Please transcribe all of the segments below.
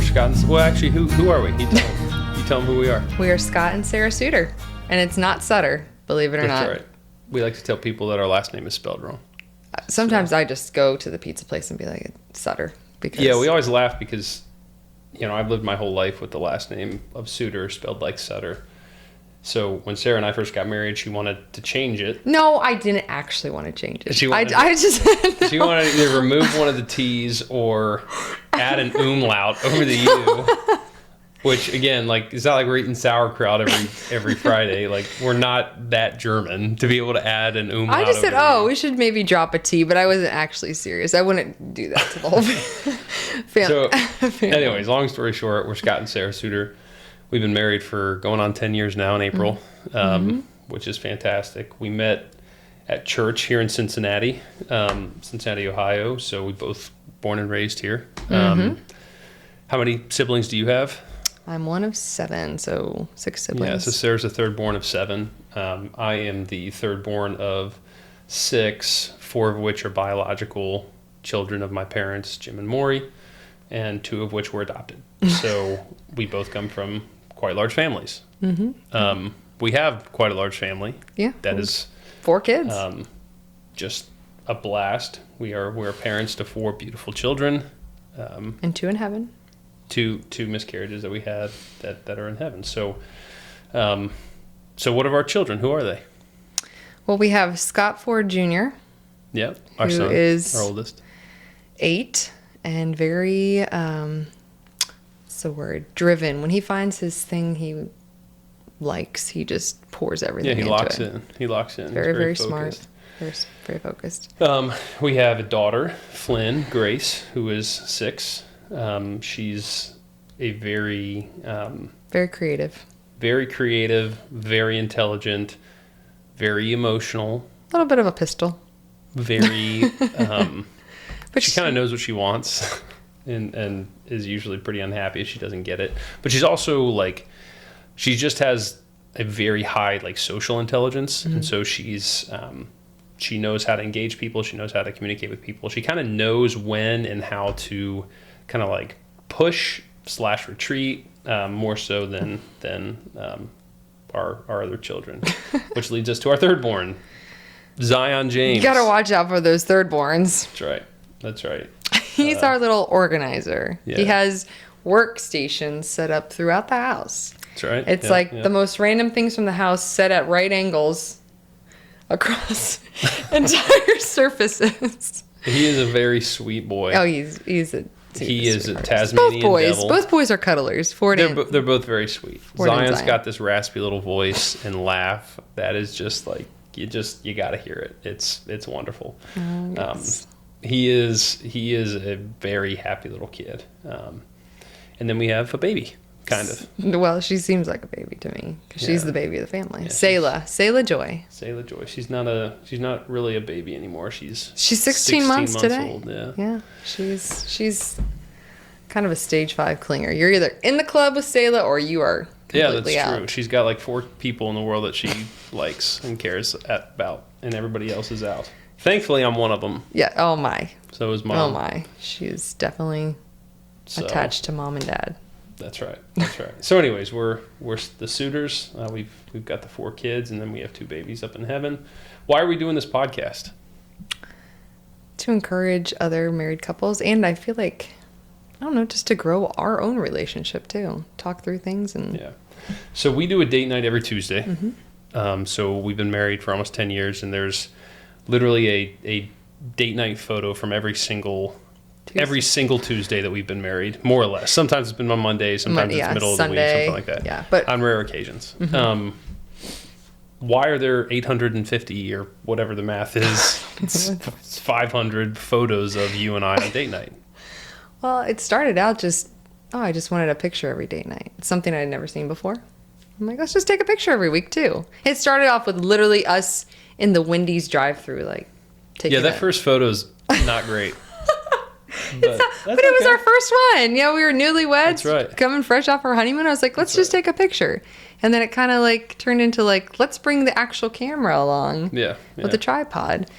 Scott and... Well, actually, who are we? You tell them who we are. We are Scott and Sarah Suter. And it's not Sutter, believe it or not. That's right. We like to tell people that our last name is spelled wrong. Sometimes I just go to the pizza place and be like, Sutter. Because Yeah, we always laugh because, I've lived my whole life with the last name of Suter spelled like Sutter. So when Sarah and I first got married, she wanted to change it. No, I didn't actually want to change it. She wanted, no. She wanted to either remove one of the T's or add an umlaut over the U. Which, again, it's not like we're eating sauerkraut every Friday. We're not that German to be able to add an umlaut. I just said, we should maybe drop a T, but I wasn't actually serious. I wouldn't do that to the whole family. So, anyways, long story short, we're Scott and Sarah Suter. We've been married for going on 10 years now in April, which is fantastic. We met at church here in Cincinnati, Ohio. So we both born and raised here. How many siblings do you have? I'm one of 7, so 6 siblings. Yeah, so Sarah's the third born of 7. I am the third born of 6, 4 of which are biological children of my parents, Jim and Maury, and 2 of which were adopted. So we both come from quite large families. We have quite a large family. Yeah. That is 4 kids. Just a blast. We're parents to 4 beautiful children. And 2 in heaven. Two miscarriages that we had that are in heaven. So what of our children? Who are they? Well, we have Scott Ford Jr. Yep, our who son, is our oldest. 8 and very, what's the word? Driven. When he finds his thing he likes, he just pours everything into it. He locks in. Very, very smart. Very, very focused. We have a daughter, Flynn Grace, who is 6. She's a very creative, very intelligent, very emotional. A little bit of a pistol. Very, but she kind of knows what she wants and is usually pretty unhappy if she doesn't get it. But she's also she just has a very high social intelligence. And so she's, she knows how to engage people. She knows how to communicate with people. She kind of knows when and how to kind of push / retreat more so than our other children, which leads us to our third born, Zion James. You gotta watch out for those third borns. That's right. He's our little organizer. Yeah. He has workstations set up throughout the house. That's right. It's the most random things from the house set at right angles across entire surfaces. He is a very sweet boy. Oh, he's a He is a Tasmanian devil. Both boys are cuddlers. They're both very sweet. Zion's got this raspy little voice and laugh that is just you got to hear it. It's wonderful. Yes. He is a very happy little kid. And then we have a baby, kind of. Well, she seems like a baby to me because she's the baby of the family. Yeah, Selah Joy. Selah Joy. She's not really a baby anymore. She's 16 months today. Old, yeah. Yeah. She's kind of a stage 5 clinger. You're either in the club with Selah or you are completely out. True. She's got 4 people in the world that she likes and cares about, and everybody else is out. Thankfully, I'm one of them. Yeah. Oh my. So is Mom. Oh my. She's definitely attached to Mom and Dad. That's right. So, anyways, we're the Suters. We've got the 4 kids, and then we have 2 babies up in heaven. Why are we doing this podcast? To encourage other married couples, and I feel like, I don't know, just to grow our own relationship too. Talk through things and. Yeah. So we do a date night every Tuesday. So we've been married for almost 10 years, and there's literally a date night photo from every single Tuesday that we've been married, more or less. Sometimes it's been on Monday, sometimes it's middle Sunday, of the week, something like that. Yeah, but on rare occasions. Why are there 850 or whatever the math is? It's 500 photos of you and I on date night. Well, it started out I just wanted a picture every date night. It's something I'd never seen before. I'm like, let's just take a picture every week too. It started off with literally us in the Wendy's drive-thru, taking that first photo's not great. But it was our first one. Yeah, we were newlyweds. That's right. Coming fresh off our honeymoon. I was like, let's just take a picture. And then it kind of turned into let's bring the actual camera along. Yeah. With the tripod.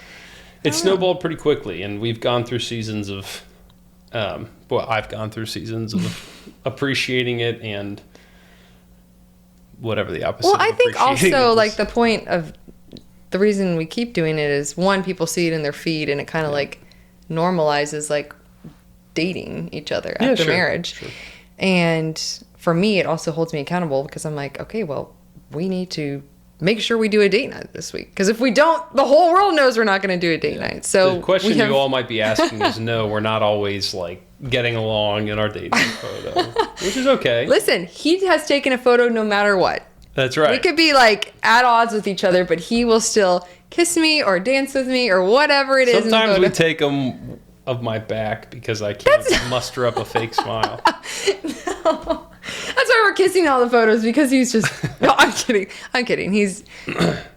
It snowballed pretty quickly, and we've gone through seasons of Well, I've gone through seasons of appreciating it and whatever the opposite. Well, I think also is. like the point of the reason we keep doing it is, one, people see it in their feed and it kind of like normalizes like dating each other after marriage. Sure. And for me, it also holds me accountable because I'm like, okay, well, we need to make sure we do a date night this week. Because if we don't, the whole world knows we're not going to do a date night. So the question you all might be asking is, no, we're not always like getting along in our dating photo, which is okay. Listen, he has taken a photo no matter what. That's right. We could be like at odds with each other, but he will still kiss me or dance with me or whatever it is. Sometimes we take them of my back because I can't muster up a fake smile. No. That's why we're kissing all the photos, because he's just... No, I'm kidding. He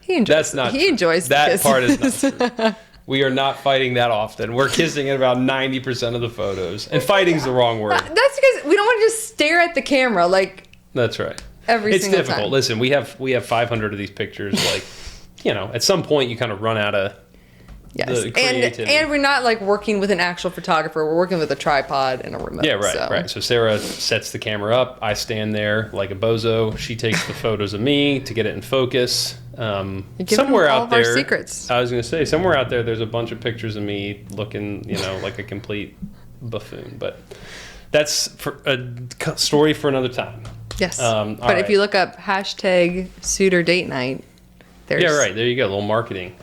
enjoys. That's not. He enjoys that part is not true. We are not fighting that often. We're kissing in about 90% of the photos, and fighting's the wrong word. That's because we don't want to just stare at the camera like. That's right. It's difficult. Time. Listen, we have 500 of these pictures. Like, at some point you kind of run out of. Yes, and we're not like working with an actual photographer. We're working with a tripod and a remote. Yeah, right, right. So Sarah sets the camera up. I stand there like a bozo. She takes the photos of me to get it in focus. Somewhere out there, our secrets. I was going to say, somewhere out there, there's a bunch of pictures of me looking, like a complete buffoon. But that's for a story for another time. Yes, but if you look up #Suter date night. Yeah, right. There you go. A little marketing.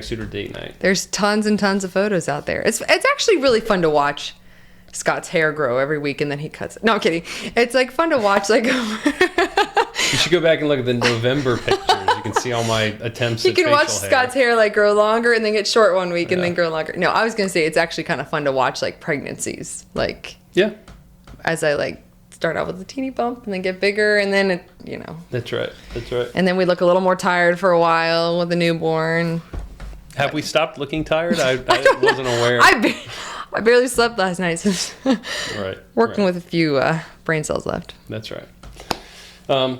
#Suter date night. There's tons and tons of photos out there. It's actually really fun to watch Scott's hair grow every week, and then he cuts it. No, I'm kidding. It's like fun to watch. Like you should go back and look at the November pictures. You can see all my attempts. You can watch Scott's hair like grow longer and then get short one week and then grow longer. No, I was gonna say it's actually kind of fun to watch like pregnancies. Like as I like start out with a teeny bump and then get bigger and then it, That's right. And then we look a little more tired for a while with a newborn. Have we stopped looking tired? I wasn't aware. I barely slept last night, so working with a few brain cells left. That's right.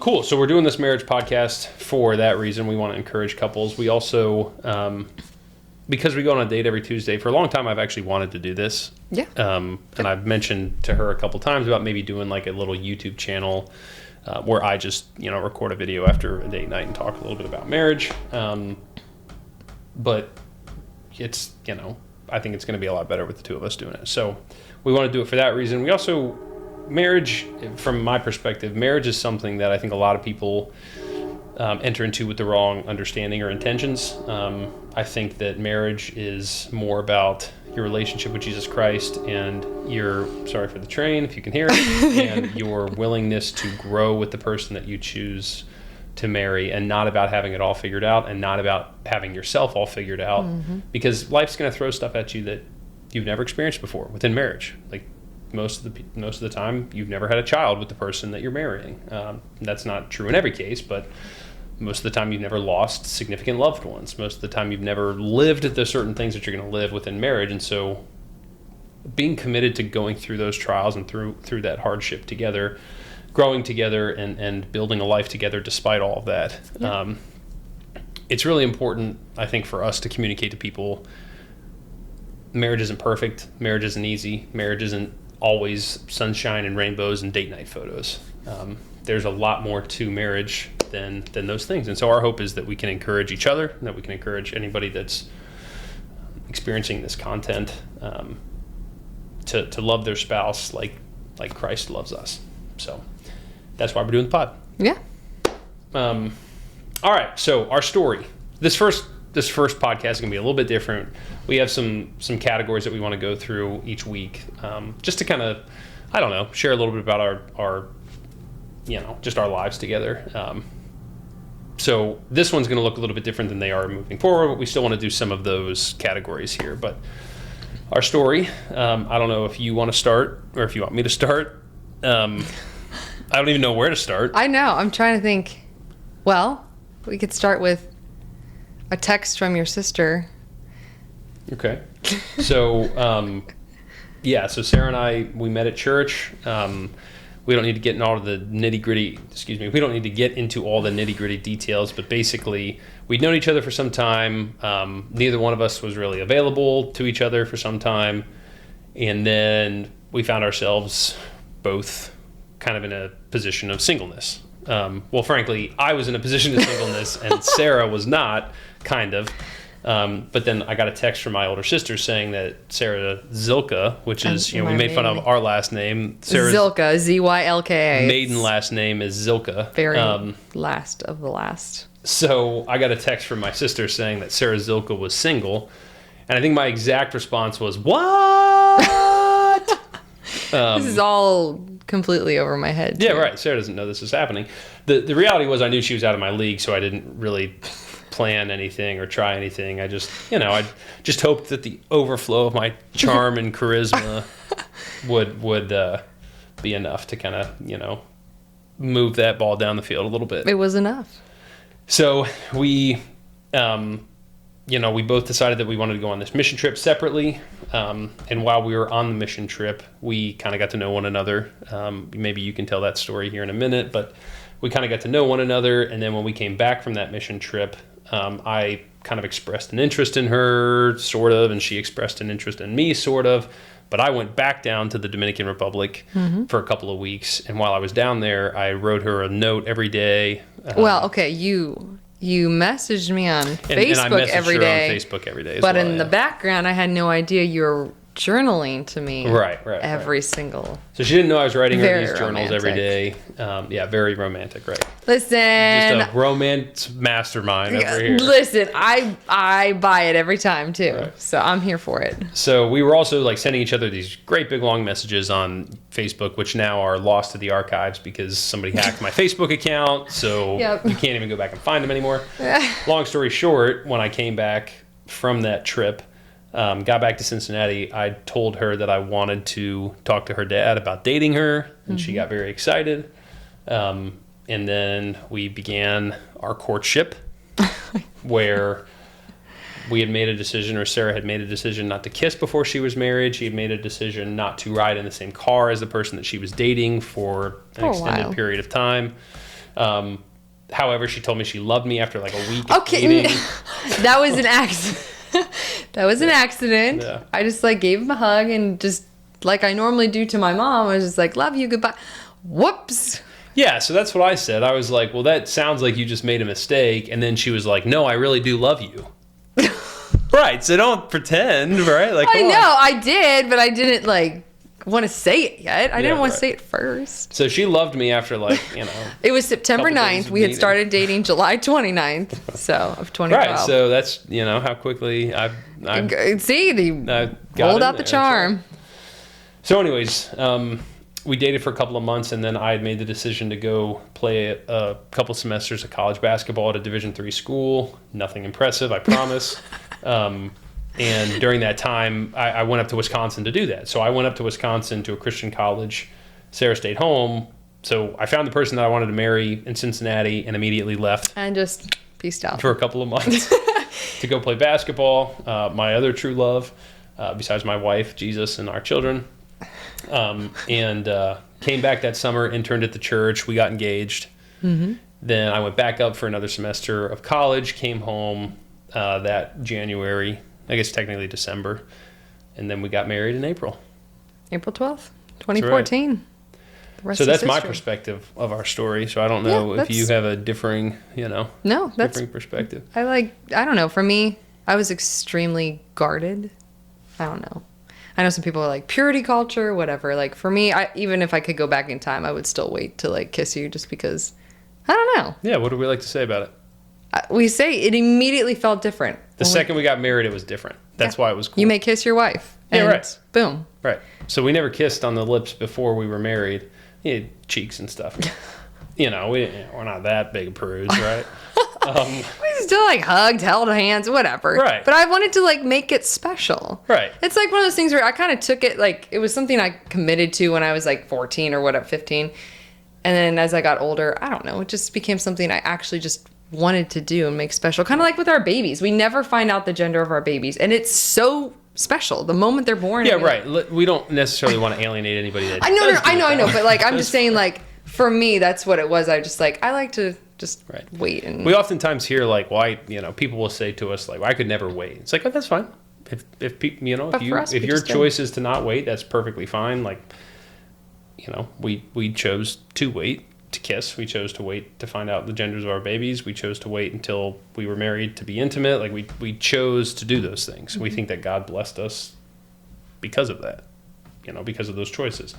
Cool. So we're doing this marriage podcast for that reason. We want to encourage couples. We also, because we go on a date every Tuesday, for a long time I've actually wanted to do this. Yeah. And I've mentioned to her a couple times about maybe doing like a little YouTube channel where I just, record a video after a date night and talk a little bit about marriage. But it's, I think it's going to be a lot better with the two of us doing it. So we want to do it for that reason. We also, marriage, from my perspective, marriage is something that I think a lot of people enter into with the wrong understanding or intentions. I think that marriage is more about your relationship with Jesus Christ and sorry for the train if you can hear it, and your willingness to grow with the person that you choose to marry, and not about having it all figured out and not about having yourself all figured out, because life's going to throw stuff at you that you've never experienced before within marriage. Like most of the time you've never had a child with the person that you're marrying. That's not true in every case, but most of the time you've never lost significant loved ones. Most of the time you've never lived the certain things that you're going to live within marriage. And so being committed to going through those trials and through that hardship together, growing together and building a life together despite all of that. Yeah. It's really important, I think, for us to communicate to people, marriage isn't perfect, marriage isn't easy, marriage isn't always sunshine and rainbows and date night photos. There's a lot more to marriage than those things. And so our hope is that we can encourage each other, and that we can encourage anybody that's experiencing this content to love their spouse like Christ loves us. So that's why we're doing the pod. Yeah. All right. So our story. This first podcast is going to be a little bit different. We have some categories that we want to go through each week, just to kind of, I don't know, share a little bit about our just our lives together. So this one's going to look a little bit different than they are moving forward, but we still want to do some of those categories here. But our story, I don't know if you want to start or if you want me to start. I don't even know where to start. I know. I'm trying to think. Well, we could start with a text from your sister. Okay. So, so Sarah and I, we met at church. We don't need to get into all of the nitty-gritty, we don't need to get into all the nitty-gritty details, but basically we'd known each other for some time. Neither one of us was really available to each other for some time. And then we found ourselves both kind of in a position of singleness. Well, frankly, I was in a position of singleness and Sarah was not, kind of. But then I got a text from my older sister saying that Sarah Zilka, which is, we made fun of our last name. Sarah's Zilka, Z-Y-L-K-A. maiden last name is Zilka. Very last of the last. So I got a text from my sister saying that Sarah Zilka was single. And I think my exact response was, what? This is all completely over my head. Yeah, right. Sarah doesn't know this is happening. The reality was I knew she was out of my league, so I didn't really plan anything or try anything. I just, I just hoped that the overflow of my charm and charisma would be enough to kind of, move that ball down the field a little bit. It was enough. So we, we both decided that we wanted to go on this mission trip separately. And while we were on the mission trip, we kind of got to know one another. Maybe you can tell that story here in a minute, but we kind of got to know one another. And then when we came back from that mission trip, I kind of expressed an interest in her, sort of, and she expressed an interest in me, sort of. But I went back down to the Dominican Republic for a couple of weeks. And while I was down there, I wrote her a note every day. Well, okay, you messaged me on Facebook and I messaged every her day. on Facebook every day. But in the background, I had no idea you were journaling to me. Right. Every single. So she didn't know I was writing her these journals romantic. every day. Very romantic, right? Listen. Just a romance mastermind over here. Listen, I buy it every time too. Right. So I'm here for it. So we were also sending each other these great big long messages on Facebook, which now are lost to the archives because somebody hacked my Facebook account. So you can't even go back and find them anymore. Long story short, when I came back from that trip, got back to Cincinnati, I told her that I wanted to talk to her dad about dating her, and she got very excited. And then we began our courtship, where we had made a decision, or Sarah had made a decision not to kiss before she was married. She had made a decision not to ride in the same car as the person that she was dating for an extended period of time. However, she told me she loved me after like a week of dating. That was an accident. That was an accident. Yeah. I just gave him a hug and just like I normally do to my mom. I was just like, love you, goodbye. Whoops. Yeah, so that's what I said. I was like, well, that sounds like you just made a mistake. And then she was like, no, I really do love you. Right, so don't pretend, right? I know, I did, but I didn't want to say it yet. I didn't want to say it first. So she loved me after It was September 9th. We had started dating July 29th, of 2012. Right, so that's, how quickly I've hold out the charm. Right. So anyways, we dated for a couple of months, and then I had made the decision to go play a couple semesters of college basketball at a Division III school. Nothing impressive, I promise. And during that time, I went up to Wisconsin to do that. So I went up to Wisconsin to a Christian college. Sarah stayed home. So I found the person that I wanted to marry in Cincinnati and immediately left. And just peaced out. For a couple of months to go play basketball. My other true love, besides my wife, Jesus, and our children. And came back that summer, interned at the church. We got engaged. Mm-hmm. Then I went back up for another semester of college, came home that January, I guess technically December, and then we got married in April. April 12th, 2014. Right. So that's my perspective of our story. So I don't know if you have a differing, differing perspective. I don't know. For me, I was extremely guarded. I don't know. I know some people are like purity culture, whatever. For me, even if I could go back in time, I would still wait to kiss you just because, I don't know. Yeah, what do we like to say about it? We say it immediately felt different. The second we got married, it was different. That's why it was cool. You may kiss your wife. Yeah, right. Boom. Right. So we never kissed on the lips before we were married. Cheeks and stuff. We're not that big of prudes, right? We still hugged, held hands, whatever. Right. But I wanted to make it special. Right. It's one of those things where I kind of took it it was something I committed to when I was 14 or 15. And then as I got older, I don't know, it just became something I actually just wanted to do and make special. Kind of like with our babies. We never find out the gender of our babies. And it's so special the moment they're born. Yeah, right. We don't necessarily want to alienate anybody that I know. But I'm just saying for me, that's what it was. I just I like to just wait. And we oftentimes hear people will say to us I could never wait. It's oh, that's fine. if people, you know, But for us, if we your just did. choice is to not wait, that's perfectly fine. Like, you know, we chose to wait to kiss. We chose to wait to find out the genders of our babies. We chose to wait until we were married to be intimate. Like we chose to do those things. We think that God blessed us because of that, you know, because of those choices.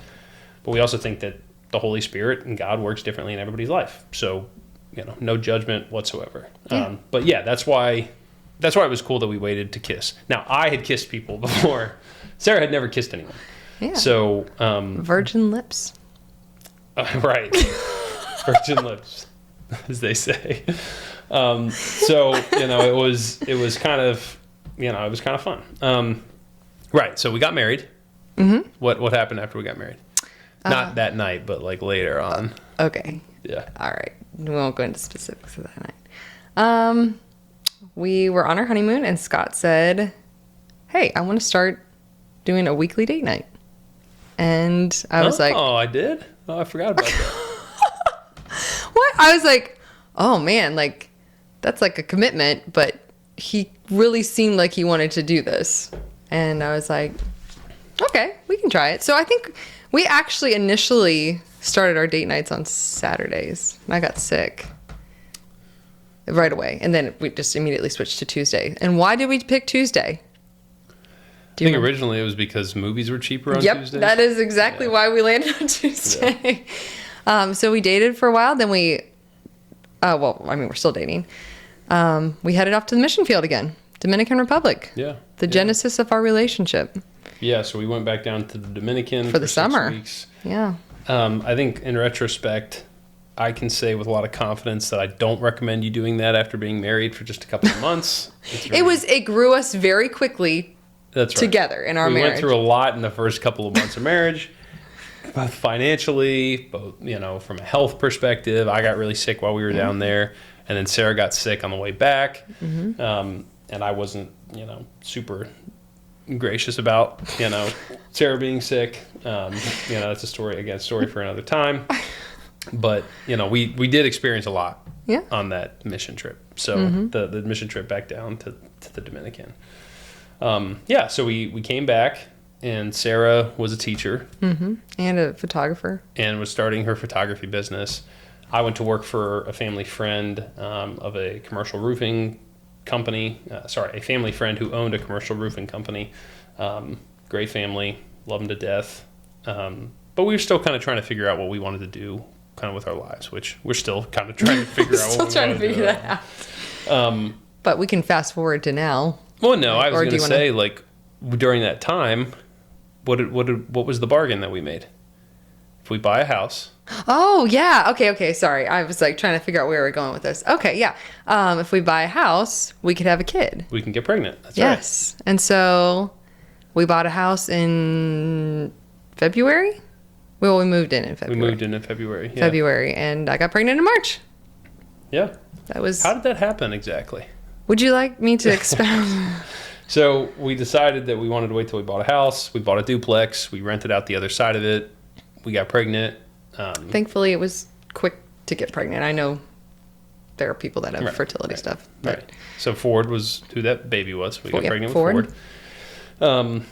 But we also think that the Holy Spirit and God works differently in everybody's life. So, you know, no judgment whatsoever. Yeah. But yeah, that's why it was cool that we waited to kiss. Now, I had kissed people before. Sarah had never kissed anyone. Yeah. So, Virgin lips. right. Virgin lips, as they say. So, you know, it was kind of, you know, it was kind of fun. Right. So we got married. Mm-hmm. What happened after we got married? Not that night, but like later on. Okay. Yeah. All right. We won't go into specifics of that night. We were on our honeymoon, and Scott said, "Hey, I want to start doing a weekly date night." And I was like, "Oh, I did? Oh, I forgot about that." "What?" I was like, "Oh man, like that's like a commitment." But he really seemed like he wanted to do this, and I was like, "Okay, we can try it." So I think we actually initially started our date nights on Saturdays, and I got sick right away, and then we just immediately switched to Tuesday. And why did we pick Tuesday? I think originally it was because movies were cheaper on Tuesdays. Yep, that is exactly why we landed on Tuesday. Yeah. So we dated for a while. Then we, we're still dating. We headed off to the mission field again, Dominican Republic. Yeah. The genesis of our relationship. Yeah, so we went back down to the Dominican for the 6 summer. weeks. Yeah. I think in retrospect, I can say with a lot of confidence that I don't recommend you doing that after being married for just a couple of months. It grew us very quickly. That's right. Together in our marriage. We went through a lot in the first couple of months of marriage, both financially, both, you know, from a health perspective. I got really sick while we were down there, and then Sarah got sick on the way back. Mm-hmm. And I wasn't, you know, super gracious about, you know, Sarah being sick. You know, that's a story for another time. But, you know, we did experience a lot on that mission trip. So the mission trip back down to the Dominican. So we came back, and Sarah was a teacher. Mm-hmm. And a photographer. And was starting her photography business. I went to work for a family friend of a commercial roofing company. A family friend who owned a commercial roofing company. Great family, love them to death. But we were still kind of trying to figure out what we wanted to do kind of with our lives, which we're still kind of trying to figure out what we want to do. That out. But we can fast forward to now. Well, no, I was going to say, like, during that time, what was the bargain that we made? If we buy a house. Oh, yeah. Okay. Sorry. I was like trying to figure out where we're going with this. Okay, yeah. If we buy a house, we could have a kid. We can get pregnant. That's yes. Right. And so we bought a house in February. Well, we moved in February. We moved in February. Yeah. February, and I got pregnant in March. Yeah. That was. How did that happen exactly? Would you like me to expound? So we decided that we wanted to wait till we bought a house. We bought a duplex. We rented out the other side of it. We got pregnant. Thankfully, it was quick to get pregnant. I know there are people that have fertility stuff. But. Right. So Ford was who that baby was. We got pregnant with Ford.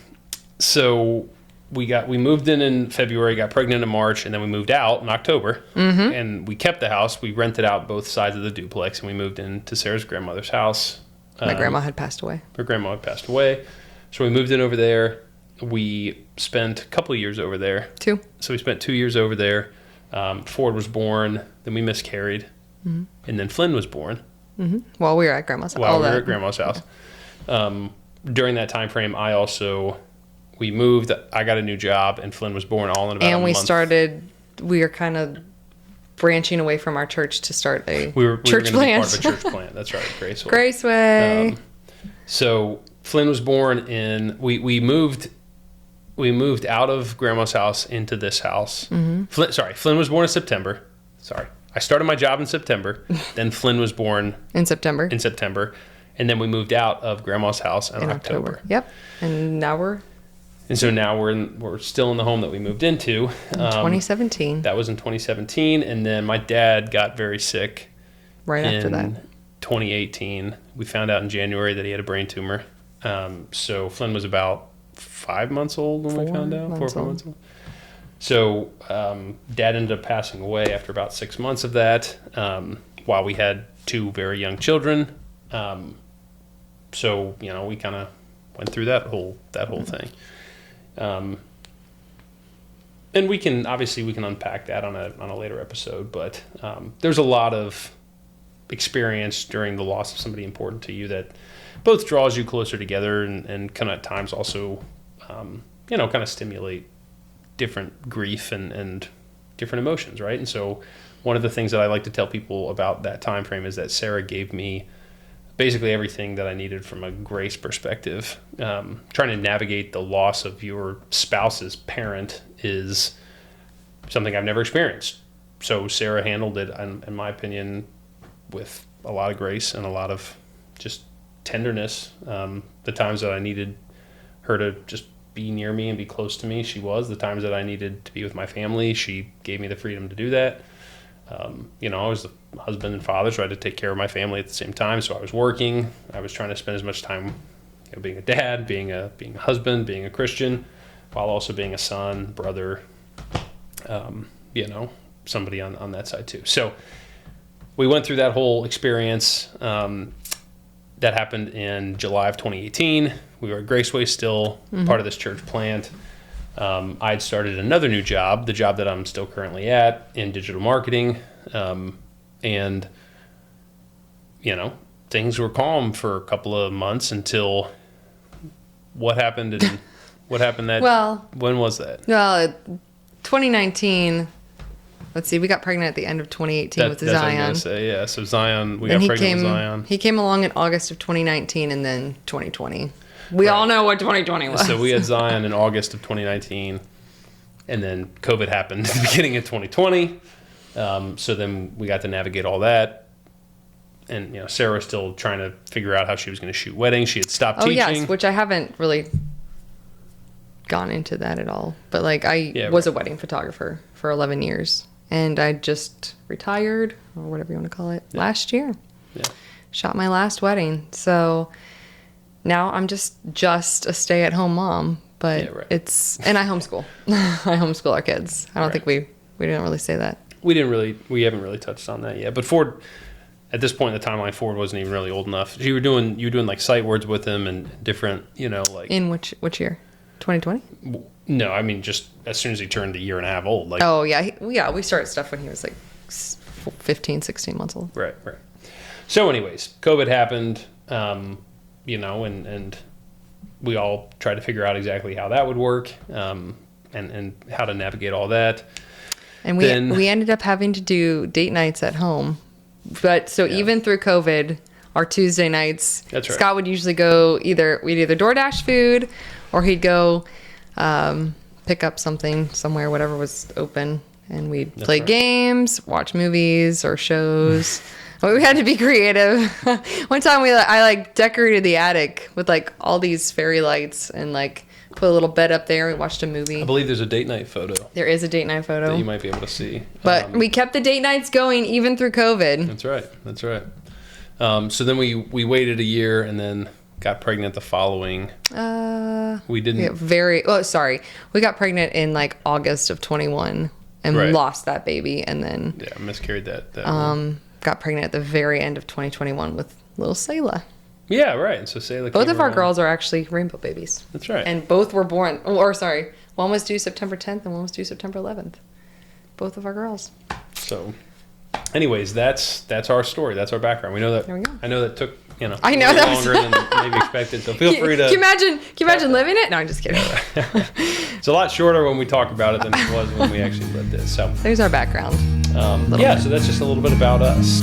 So we moved in February, got pregnant in March, and then we moved out in October. Mm-hmm. And we kept the house. We rented out both sides of the duplex, and we moved into Sarah's grandmother's house. My grandma had passed away. Her grandma had passed away. So we moved in over there. We spent a couple of years over there. 2. So we spent 2 years over there. Ford was born. Then we miscarried. Mm-hmm. And then Flynn was born. Mm-hmm. While we were at Grandma's house. While we were at Grandma's house. During that time frame, we moved. I got a new job, and Flynn was born all in about a month. We were kind of branching away from our church to start a church plant. Be part of a church plant. That's right, Graceway. Graceway. So Flynn was born we moved out of Grandma's house into this house. Mm-hmm. Flynn was born in September. I started my job in September. Then Flynn was born in September. And then we moved out of Grandma's house in October. Yep. And now we're still in the home that we moved into. In 2017. That was in 2017. And then my dad got very sick. Right after that. 2018. We found out in January that he had a brain tumor. So Flynn was about 5 months old when we found out. 4 or 5 months old. So Dad ended up passing away after about 6 months of that, while we had 2 very young children. So we kind of went through that whole thing. And we can unpack that on a later episode, but there's a lot of experience during the loss of somebody important to you that both draws you closer together and kind of at times also kind of stimulate different grief and different emotions, right? And so one of the things that I like to tell people about that time frame is that Sarah gave me basically everything that I needed from a grace perspective. Trying to navigate the loss of your spouse's parent is something I've never experienced. So Sarah handled it, in my opinion, with a lot of grace and a lot of just tenderness. The times that I needed her to just be near me and be close to me, she was. The times that I needed to be with my family, she gave me the freedom to do that. I was the husband and father, so I had to take care of my family at the same time. So I was working. I was trying to spend as much time being a dad, being a husband, being a Christian, while also being a son, brother, somebody on that side too. So we went through that whole experience. That happened in July of 2018. We were at Graceway still, part of this church plant. I'd started another new job, the job that I'm still currently at, in digital marketing. And things were calm for a couple of months until what happened when was that? Well, 2019, let's see, we got pregnant at the end of 2018 with Zion. That's what I'm going to say, yeah. So Zion, we got pregnant with Zion. He came along in August of 2019 and then 2020. We all know what 2020 was. So we had Zion in August of 2019, and then COVID happened at the beginning of 2020. So then we got to navigate all that. And, Sarah was still trying to figure out how she was going to shoot weddings. She had stopped teaching. Oh, yes, which I haven't really gone into that at all. But, I was a wedding photographer for 11 years. And I just retired, or whatever you want to call it, last year. Yeah. Shot my last wedding. So now I'm just a stay-at-home mom. But it's... And I homeschool. I homeschool our kids. I don't think we didn't really say that. We haven't really touched on that yet. But Ford, at this point in the timeline, Ford wasn't even really old enough. You were doing sight words with him and different, In which year? 2020? No, I mean just as soon as he turned a year and a half old. We started stuff when he was 15, 16 months old. Right. So, anyways, COVID happened, and we all tried to figure out exactly how that would work, and how to navigate all that. And we ended up having to do date nights at home. But even through COVID, our Tuesday nights, that's right. Scott would usually go we'd either DoorDash food or he'd go pick up something somewhere, whatever was open. And we'd play games, watch movies or shows. We had to be creative. One time I decorated the attic with all these fairy lights and put a little bed up there. We watched a movie. I believe there's a date night photo. There is a date night photo that you might be able to see. But we kept the date nights going even through COVID. That's right. So then we waited a year and then got pregnant the following. We didn't. We got pregnant in August of 21 and lost that baby, and then miscarried that. Got pregnant at the very end of 2021 with little Selah. Yeah, right. So Selah. Both of our girls are actually rainbow babies. That's right. And both were born. One was due September 10th and one was due September 11th. Both of our girls. So, anyways, that's our story. That's our background. We know that. There we go. I know that took I know that longer than maybe expected. So feel free to. Can you imagine living it? No, I'm just kidding. It's a lot shorter when we talk about it than it was when we actually lived it. So there's our background. So that's just a little bit about us.